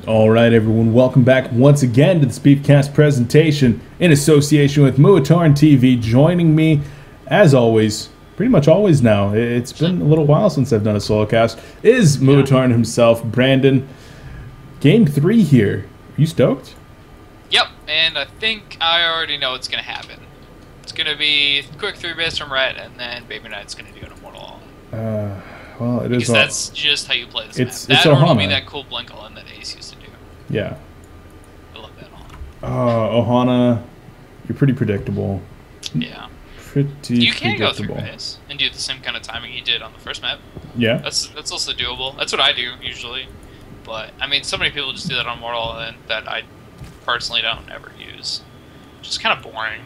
All right, everyone, welcome back once again to this Beefcast presentation in association with Muatarn TV. Joining me, as always, pretty much always now, it's been a little while since I've done a solo cast, is Muatarn himself, Brandon. Game 3 here. Are you stoked? Yep, and I think I already know what's going to happen. It's going to be quick 3-base from Rhett, and then BabyKnight's going to do an Immortal. Well, it is. Because that's just how you play this it's map. That or it'll be Ohana. that cool blink on that Ace used to do. Yeah. I love that Ohana. Ohana, you're pretty predictable. Yeah. Pretty You can go predictable. 3-base and do the same kind of timing you did on the first map. Yeah. That's also doable. That's what I do usually. But I mean, so many people just do that on Mortal, and that I personally don't ever use. Just kind of boring.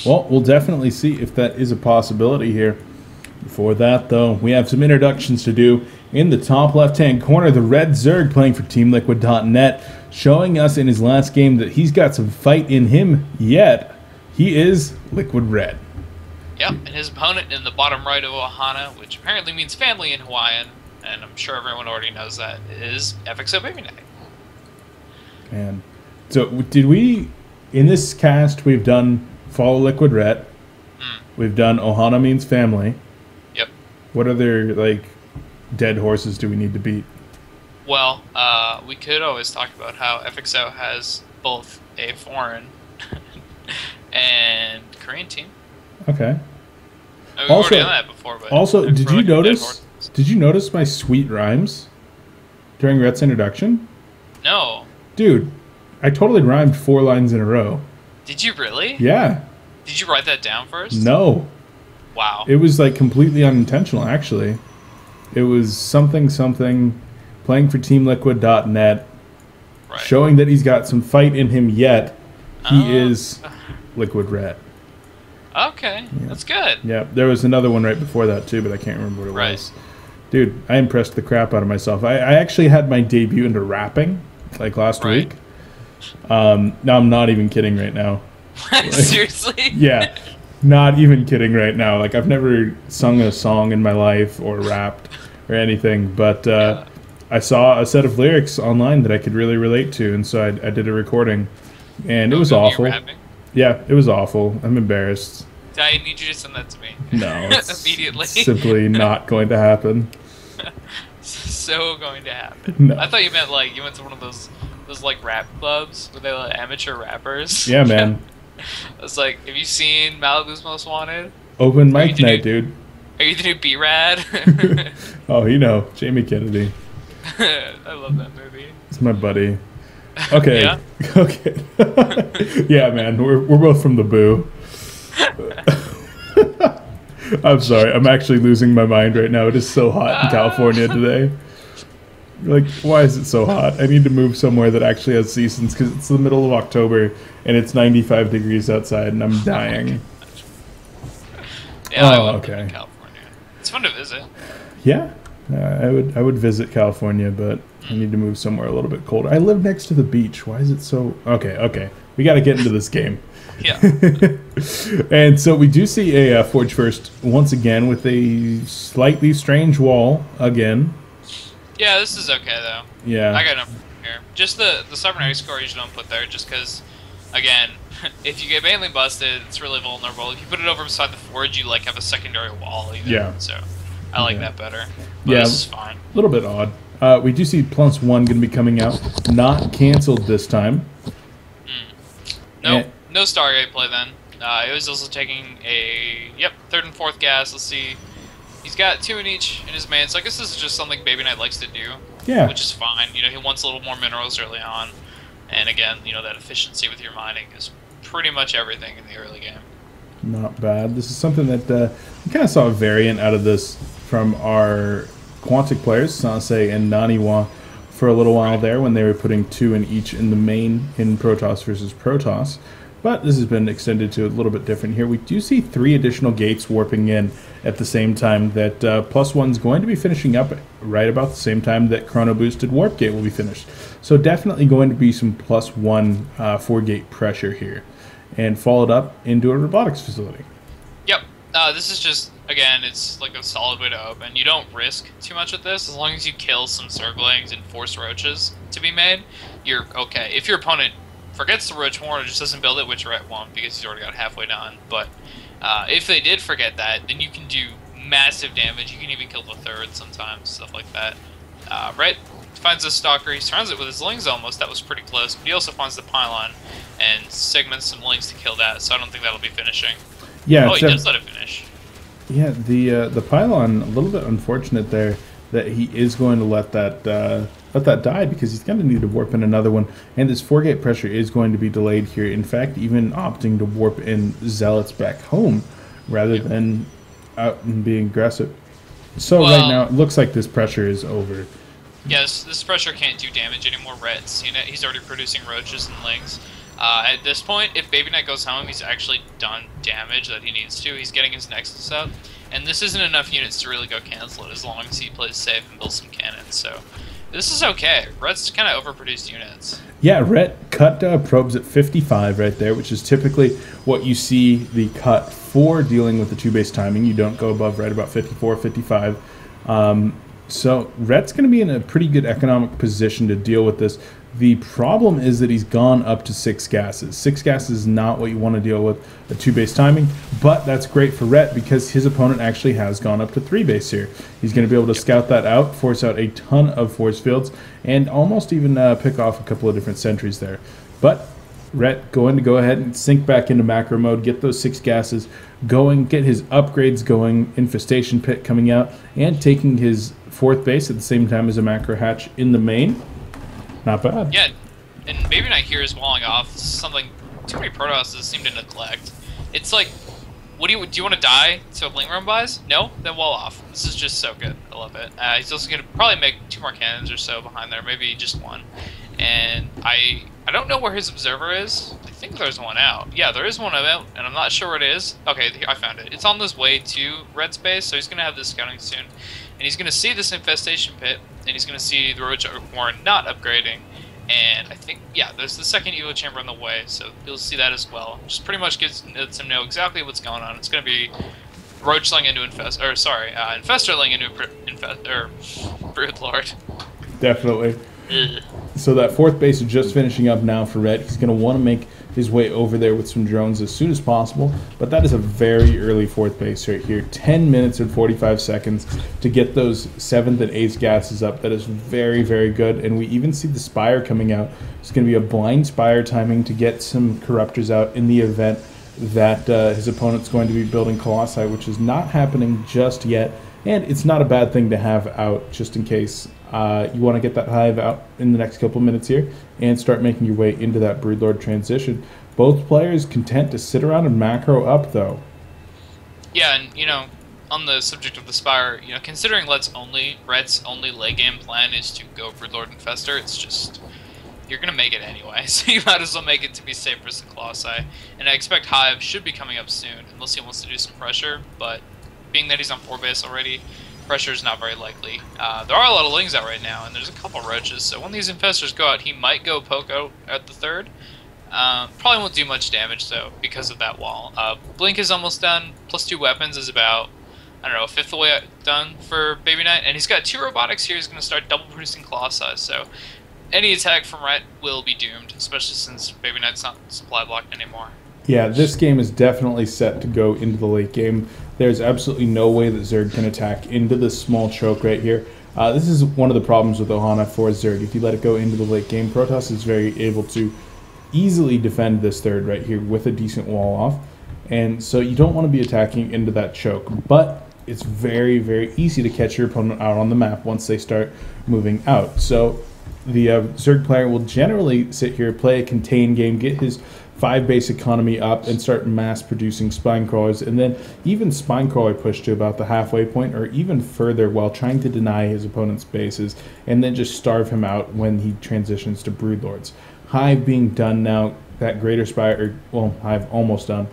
Well, we'll definitely see if that is a possibility here. Before that, though, we have some introductions to do. In the top left-hand corner, the Red Zerg playing for TeamLiquid.net, showing us in his last game that he's got some fight in him yet. He is LiquidRet. Yep, and his opponent in the bottom right of Ohana, which apparently means family in Hawaiian, and I'm sure everyone already knows that, is FXO.BabyKnight. And so, did we, in this cast, we've done Follow LiquidRet. We've done Ohana means family. Yep. What other, like, dead horses do we need to beat? Well, we could always talk about how FXO has both a foreign and Korean team. Okay. I mean, we've already done that before, but also, we're did you looking at dead notice? horses. Did you notice my sweet rhymes during Rhett's introduction? No. Dude, I totally rhymed 4 lines in a row. Did you really? Yeah. Did you write that down first? No. Wow. It was like completely unintentional, actually. It was something, playing for TeamLiquid.net, Right. showing that he's got some fight in him yet. He is LiquidRet. Okay, that's good. Yeah, there was another one right before that too, but I can't remember what it was. Dude, I impressed the crap out of myself. I actually had my debut into rapping, like last week. Now I'm not even kidding right now. Like, Seriously? Yeah, not even kidding right now. Like, I've never sung a song in my life or rapped or anything, but I saw a set of lyrics online that I could really relate to, and so I did a recording, and it was awful. Yeah, it was awful. I'm embarrassed. I need you to send that to me. No, it's immediately. Simply not going to happen. So going to happen. No. I thought you meant like you went to one of those like rap clubs where they let amateur rappers. Yeah, man. It's like, have you seen Malibu's Most Wanted? Open mic night, dude. Are you the new B-Rad? Oh, you know, Jamie Kennedy. I love that movie. It's my buddy. Okay. Yeah? Okay. Yeah, man. We're both from the Boo. I'm sorry. I'm actually losing my mind right now. It is so hot in California today. Like, why is it so hot? I need to move somewhere that actually has seasons because it's the middle of October and it's 95 degrees outside and I'm dying. Yeah, I love living in California. It's fun to visit. Yeah, I would visit California, but I need to move somewhere a little bit colder. I live next to the beach. Why is it so... Okay. We got to get into this game. Yeah. And so we do see a Forge First once again with a slightly strange wall again. Yeah, this is okay, though. Yeah. I got enough here. Just the cybernetics score you don't put there, just because, again, if you get mainly busted, it's really vulnerable. If you put it over beside the Forge, you, like, have a secondary wall, even. Yeah. So, I like that better. But Yeah. this is fine. A little bit odd. We do see +1 going to be coming out. Not canceled this time. Nope. No Stargate play then. It was also taking a, third and fourth gas. Let's see. He's got 2 in each in his main, so I guess this is just something BabyKnight likes to do. Yeah. Which is fine. You know, he wants a little more minerals early on. And again, you know, that efficiency with your mining is pretty much everything in the early game. Not bad. This is something that we kind of saw a variant out of this from our Quantic players, Sanse and Naniwa, for a little while there when they were putting 2 in each in the main in Protoss versus Protoss. But this has been extended to a little bit different here. We do see 3 additional gates warping in at the same time that +1's going to be finishing up right about the same time that Chrono Boosted Warp Gate will be finished. So definitely going to be some +1 4-gate pressure here. And followed up into a robotics facility. Yep. This is just again, it's like a solid way to open. You don't risk too much with this. As long as you kill some Zerglings and force roaches to be made, you're okay. If your opponent forgets to roach more or just doesn't build it, which Rhett won't because he's already got halfway done, but if they did forget that, then you can do massive damage. You can even kill the third sometimes, stuff like that. Rhett finds a Stalker. He surrounds it with his Lings almost. That was pretty close, but he also finds the Pylon and segments some Lings to kill that, so I don't think that'll be finishing. Yeah, he does let it finish. Yeah, the Pylon, a little bit unfortunate there that he is going to let that die because he's going to need to warp in another one, and this 4-gate pressure is going to be delayed here. In fact, even opting to warp in Zealots back home rather than out and being aggressive. So right now, it looks like this pressure is over. Yes, this pressure can't do damage anymore. Rhett's seen it. He's already producing roaches and Lings. At this point, if BabyKnight goes home, he's actually done damage that he needs to. He's getting his Nexus up, and this isn't enough units to really go cancel it as long as he plays safe and builds some cannons. So this is okay. Rhett's kind of overproduced units. Yeah, Rhett cut probes at 55 right there, which is typically what you see the cut for dealing with the 2-base timing. You don't go above right about 54, 55. So Rhett's going to be in a pretty good economic position to deal with this. The problem is that he's gone up to 6 gases. 6 gases is not what you want to deal with at 2-base timing, but that's great for Rhett because his opponent actually has gone up to 3-base here. He's going to be able to scout that out, force out a ton of force fields, and almost even pick off a couple of different sentries there. But Rhett going to go ahead and sink back into macro mode, get those 6 gases going, get his upgrades going, Infestation Pit coming out, and taking his 4th base at the same time as a macro hatch in the main. Not bad. Yeah, and BabyKnight here is walling off. This is something too many Protosses seem to neglect. It's like, do you want to die to Ling Run buys? No? Then wall off. This is just so good. I love it. He's also going to probably make 2 more cannons or so behind there, maybe just 1. And I don't know where his observer is. I think there's one out. Yeah, there is one out, and I'm not sure where it is. Okay, I found it. It's on this way to Red's base, so he's going to have this scouting soon. And he's going to see this Infestation Pit, and he's going to see the Roach Warren not upgrading. And I think, yeah, there's the second Evo Chamber on the way, so you'll see that as well. Just pretty much lets him know exactly what's going on. It's going to be Roachling into Infestorling into Broodlord. Definitely. So that 4th base is just finishing up now for Red. He's going to want to make his way over there with some drones as soon as possible, but that is a very early 4th base right here. 10 minutes and 45 seconds to get those 7th and 8th gases up. That is very, very good, and we even see the Spire coming out. It's going to be a blind Spire timing to get some Corruptors out in the event that his opponent's going to be building Colossi, which is not happening just yet, and it's not a bad thing to have out just in case you want to get that hive out in the next couple minutes here and start making your way into that Broodlord transition. Both players content to sit around and macro up, though. Yeah, and, on the subject of the Spire, considering Rhett's only late game plan is to go Broodlord Infestor, it's just, you're going to make it anyway, so you might as well make it to be safe versus the Colossi. And I expect Hive should be coming up soon, unless he wants to do some pressure, but being that he's on 4 base already, pressure is not very likely. There are a lot of Lings out right now, and there's a couple Roaches, so when these Infestors go out, he might go poke out at the 3rd. Probably won't do much damage, though, because of that wall. Blink is almost done, plus 2 weapons is about, I don't know, a 5th of the way done for BabyKnight, and he's got 2 robotics here. He's going to start double producing Colossi, so any attack from Rhett will be doomed, especially since BabyKnight's not supply blocked anymore. Yeah, this game is definitely set to go into the late game. There's absolutely no way that Zerg can attack into this small choke right here. This is one of the problems with Ohana for Zerg. If you let it go into the late game, Protoss is very able to easily defend this 3rd right here with a decent wall off. And so you don't want to be attacking into that choke. But it's very, very easy to catch your opponent out on the map once they start moving out. So the Zerg player will generally sit here, play a contained game, get his 5 base economy up, and start mass producing spine crawlers, and then even spine crawler push to about the halfway point or even further while trying to deny his opponent's bases, and then just starve him out when he transitions to Broodlords. Hive being done now, that Greater Spire, Hive almost done,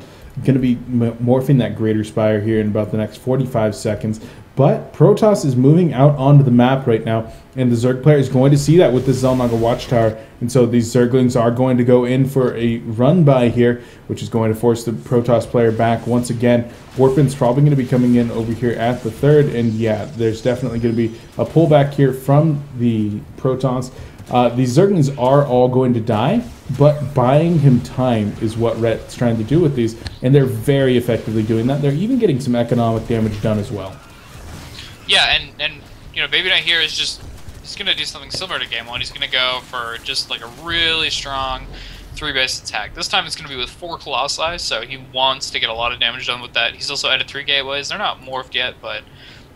going to be morphing that Greater Spire here in about the next 45 seconds, But Protoss is moving out onto the map right now, and the Zerg player is going to see that with the Xel'Naga Watchtower. And so these Zerglings are going to go in for a run by here, which is going to force the Protoss player back once again. Warpin's probably going to be coming in over here at the third, and yeah, there's definitely going to be a pullback here from the Protoss. These Zerglings are all going to die, but buying him time is what Rhett's trying to do with these, and they're very effectively doing that. They're even getting some economic damage done as well. Yeah, and you know, BabyKnight here is just, he's going to do something similar to game 1. He's going to go for just like a really strong 3-base attack. This time it's going to be with 4 Colossi, so he wants to get a lot of damage done with that. He's also added 3 gateways. They're not morphed yet, but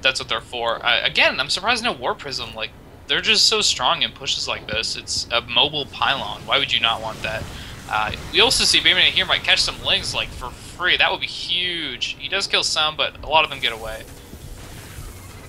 that's what they're for. Again, I'm surprised no War Prism. Like, they're just so strong in pushes like this. It's a mobile pylon. Why would you not want that? We also see BabyKnight here might catch some Lings like for free. That would be huge. He does kill some, but a lot of them get away.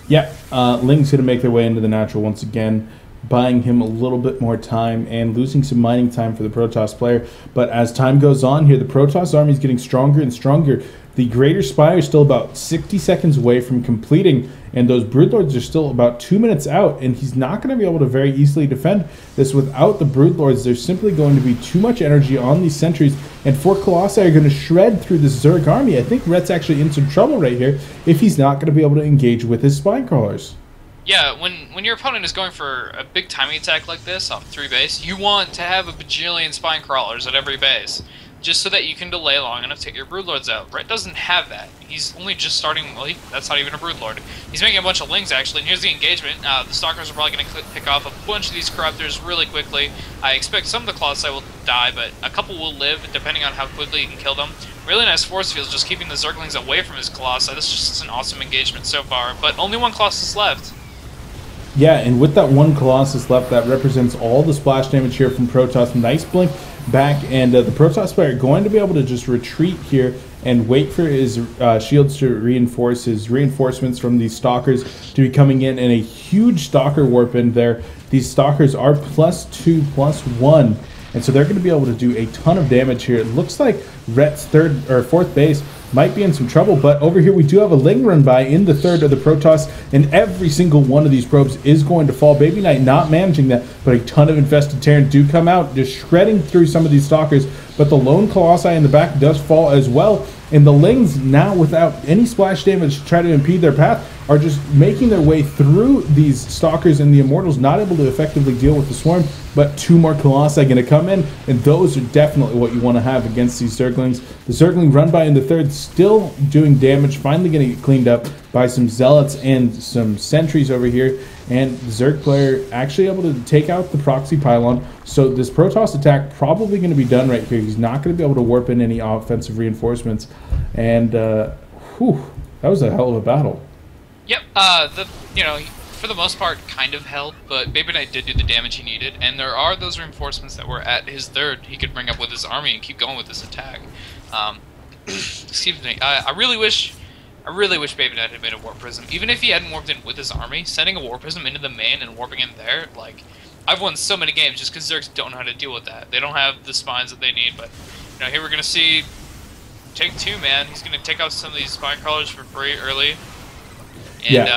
Yeah, Ling's going to make their way into the natural once again, buying him a little bit more time and losing some mining time for the Protoss player. But as time goes on here, the Protoss army is getting stronger and stronger. The Greater Spire is still about 60 seconds away from completing, and those Broodlords are still about 2 minutes out, and he's not going to be able to very easily defend this without the Broodlords. There's simply going to be too much energy on these sentries, and 4 Colossi are going to shred through this Zerg army. I think Rhett's actually in some trouble right here if he's not going to be able to engage with his Spine Crawlers. Yeah, when your opponent is going for a big timing attack like this off 3 base, you want to have a bajillion Spine Crawlers at every base, just so that you can delay long enough to get your Broodlords out. Rhett doesn't have that. He's only just starting, well, that's not even a Broodlord. He's making a bunch of Lings, actually, and here's the engagement. The Stalkers are probably going to pick off a bunch of these Corruptors really quickly. I expect some of the Colossi will die, but a couple will live, depending on how quickly you can kill them. Really nice force fields, just keeping the Zerglings away from his Colossi. This is just an awesome engagement so far, but only 1 Colossus left. Yeah, and with that 1 Colossus left, that represents all the splash damage here from Protoss. Nice blink back, and the Protoss player going to be able to just retreat here and wait for his shields to reinforce his reinforcements from these Stalkers to be coming in, and a huge Stalker warp in there. These Stalkers are +2/+1, and so they're going to be able to do a ton of damage here. It looks like Rhett's 4th base might be in some trouble, but over here we do have a Ling run by in the 3rd of the Protoss, and every single one of these probes is going to fall. BabyKnight not managing that, but a ton of Infested Terran do come out, just shredding through some of these Stalkers, but the lone Colossi in the back does fall as well, and the Lings now, without any splash damage to try to impede their path, are just making their way through these Stalkers, and the Immortals not able to effectively deal with the swarm, but 2 more Colossi going to come in, and those are definitely what you want to have against these Zerglings. The Zergling run by in the 3rd still doing damage, finally getting it cleaned up by some Zealots and some Sentries over here, and the Zerg player actually able to take out the proxy pylon. So this Protoss attack probably going to be done right here. He's not going to be able to warp in any offensive reinforcements, and whew, that was a hell of a battle. Yep, you know, for the most part, kind of held, but BabyKnight did do the damage he needed, and there are those reinforcements that were at his 3rd he could bring up with his army and keep going with this attack. Excuse me, I really wish BabyKnight had made a Warp Prism. Even if he hadn't warped in with his army, sending a Warp Prism into the main and warping in there, like, I've won so many games just because Zergs don't know how to deal with that. They don't have the spines that they need, but, you know, here we're going to see take 2, man. He's going to take off some of these Spine Crawlers for free early, and,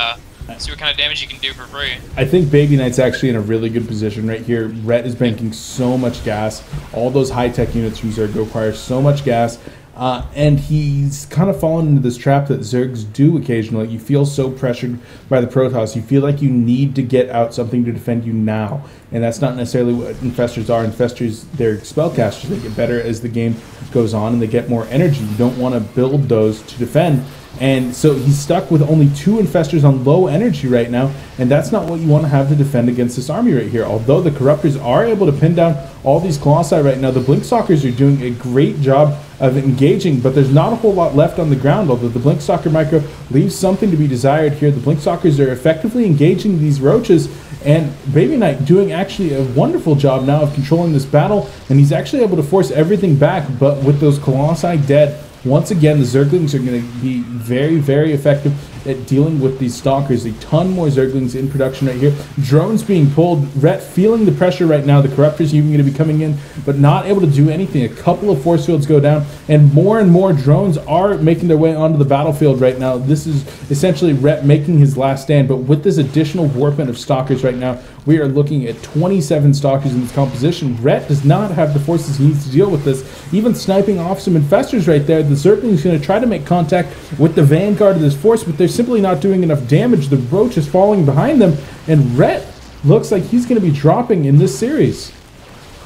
see what kind of damage you can do for free. I think BabyKnight's actually in a really good position right here. Rhett is banking so much gas. All those high-tech units from Zerg require so much gas. And he's kind of fallen into this trap that Zergs do occasionally. You feel so pressured by the Protoss. You feel like you need to get out something to defend you now. And that's not necessarily what Infestors are. Infestors, they're spellcasters. They get better as the game goes on and they get more energy. You don't want to build those to defend. And so he's stuck with only 2 Infestors on low energy right now, and that's not what you want to have to defend against this army right here. Although the Corruptors are able to pin down all these Colossi right now, the Blinkstalkers are doing a great job of engaging, but there's not a whole lot left on the ground, although the Blinkstalker micro leaves something to be desired here. The Blinkstalkers are effectively engaging these Roaches, and BabyKnight doing actually a wonderful job now of controlling this battle, and he's actually able to force everything back, but with those Colossi dead, once again, the Zerglings are going to be very, very effective at dealing with these Stalkers. A ton more Zerglings in production right here. Drones being pulled. Rhett feeling the pressure right now. The Corruptors even going to be coming in, but not able to do anything. A couple of force fields go down, and more drones are making their way onto the battlefield right now. This is essentially Rhett making his last stand, but with this additional warpment of Stalkers right now, we are looking at 27 Stalkers in this composition. Rhett does not have the forces he needs to deal with this. Even sniping off some Infestors right there. The Zergling is going to try to make contact with the vanguard of this force, but they're simply not doing enough damage. The Roach is falling behind them, and Rhett looks like he's going to be dropping in this series.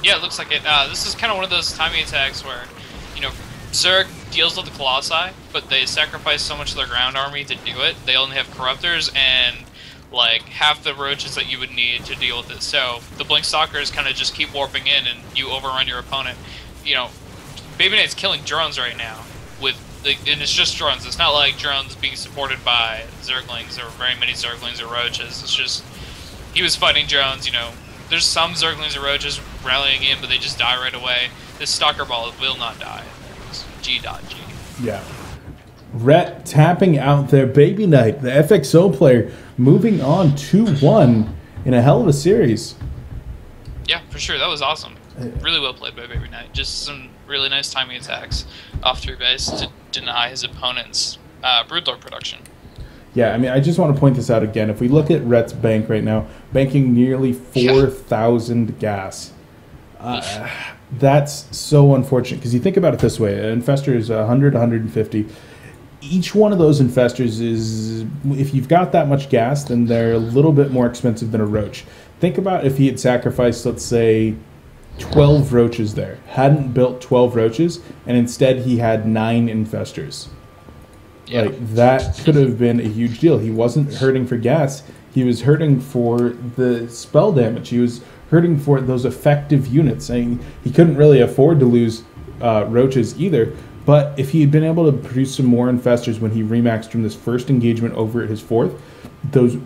Yeah, it looks like it. This is kind of one of those timing attacks where, you know, Zerg deals with the Colossi, but they sacrifice so much of their ground army to do it. They only have Corruptors and like half the Roaches that you would need to deal with it. So the Blink Stalkers kind of just keep warping in, and you overrun your opponent. You know, BabyKnight's killing drones right now and it's just drones. It's not like drones being supported by Zerglings or very many Zerglings or Roaches. It's just he was fighting drones. You know, there's some Zerglings or Roaches rallying in, but they just die right away. This Stalker ball will not die. It's G.G. Yeah. Rhett tapping out there. BabyKnight, the FXO player, moving on 2-1 in a hell of a series. Yeah, for sure. That was awesome. Really well played by BabyKnight. Just some really nice timing attacks off through base to deny his opponent's Broodlord production. Yeah, I mean, I just want to point this out again. If we look at Rhett's bank right now, banking nearly 4,000 gas. That's so unfortunate, because you think about it this way. An Infestor is 100, 150. Each one of those Infestors is, if you've got that much gas, then they're a little bit more expensive than a Roach. Think about if he had sacrificed, let's say, 12 Roaches there. Hadn't built 12 Roaches, and instead he had 9 Infestors. Yeah. Like, that could have been a huge deal. He wasn't hurting for gas. He was hurting for the spell damage. He was hurting for those effective units. I mean, he couldn't really afford to lose Roaches either. But if he had been able to produce some more Infestors when he remaxed from this first engagement over at his 4th, those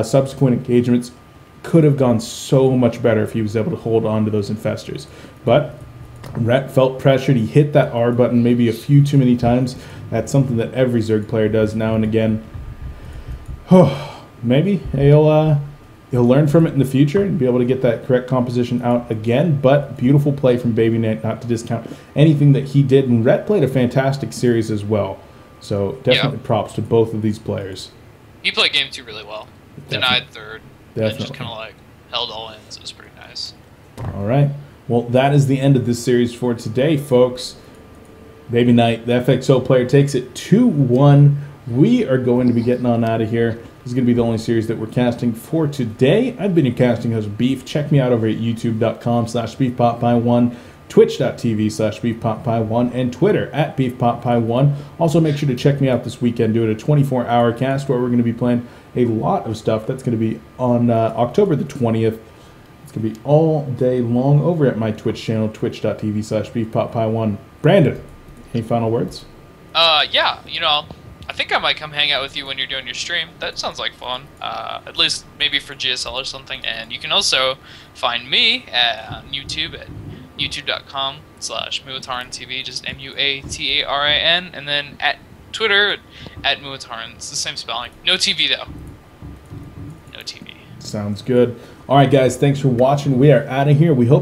subsequent engagements could have gone so much better if he was able to hold on to those Infestors. But Rhett felt pressured. He hit that R button maybe a few too many times. That's something that every Zerg player does now and again. Maybe he'll learn from it in the future and be able to get that correct composition out again. But beautiful play from BabyKnight, not to discount anything that he did. And Rhett played a fantastic series as well. So definitely props to both of these players. He played game 2 really well. Denied 3rd. Definitely. And just kind of like held all in, so it was pretty nice. All right. Well, that is the end of this series for today, folks. BabyKnight, the FXO player, takes it 2-1. We are going to be getting on out of here. This is going to be the only series that we're casting for today. I've been your casting host, Beef. Check me out over at youtube.com/BeefPotPie1, twitch.tv/BeefPotPie1, and Twitter at BeefPotPie1. Also, make sure to check me out this weekend doing a 24-hour cast where we're going to be playing a lot of stuff. That's going to be on October the 20th. It's going to be all day long over at my Twitch channel, twitch.tv/BeefPotPie1. Brandon, any final words? Yeah, you know, I think I might come hang out with you when you're doing your stream. That sounds like fun. At least maybe for GSL or something. And you can also find me on YouTube at youtube.com/MuataranTV, just MUATARIN, and then at Twitter at Muataran. It's the same spelling. No TV though. No TV. Sounds good. All right, guys, thanks for watching. We are out of here. We hope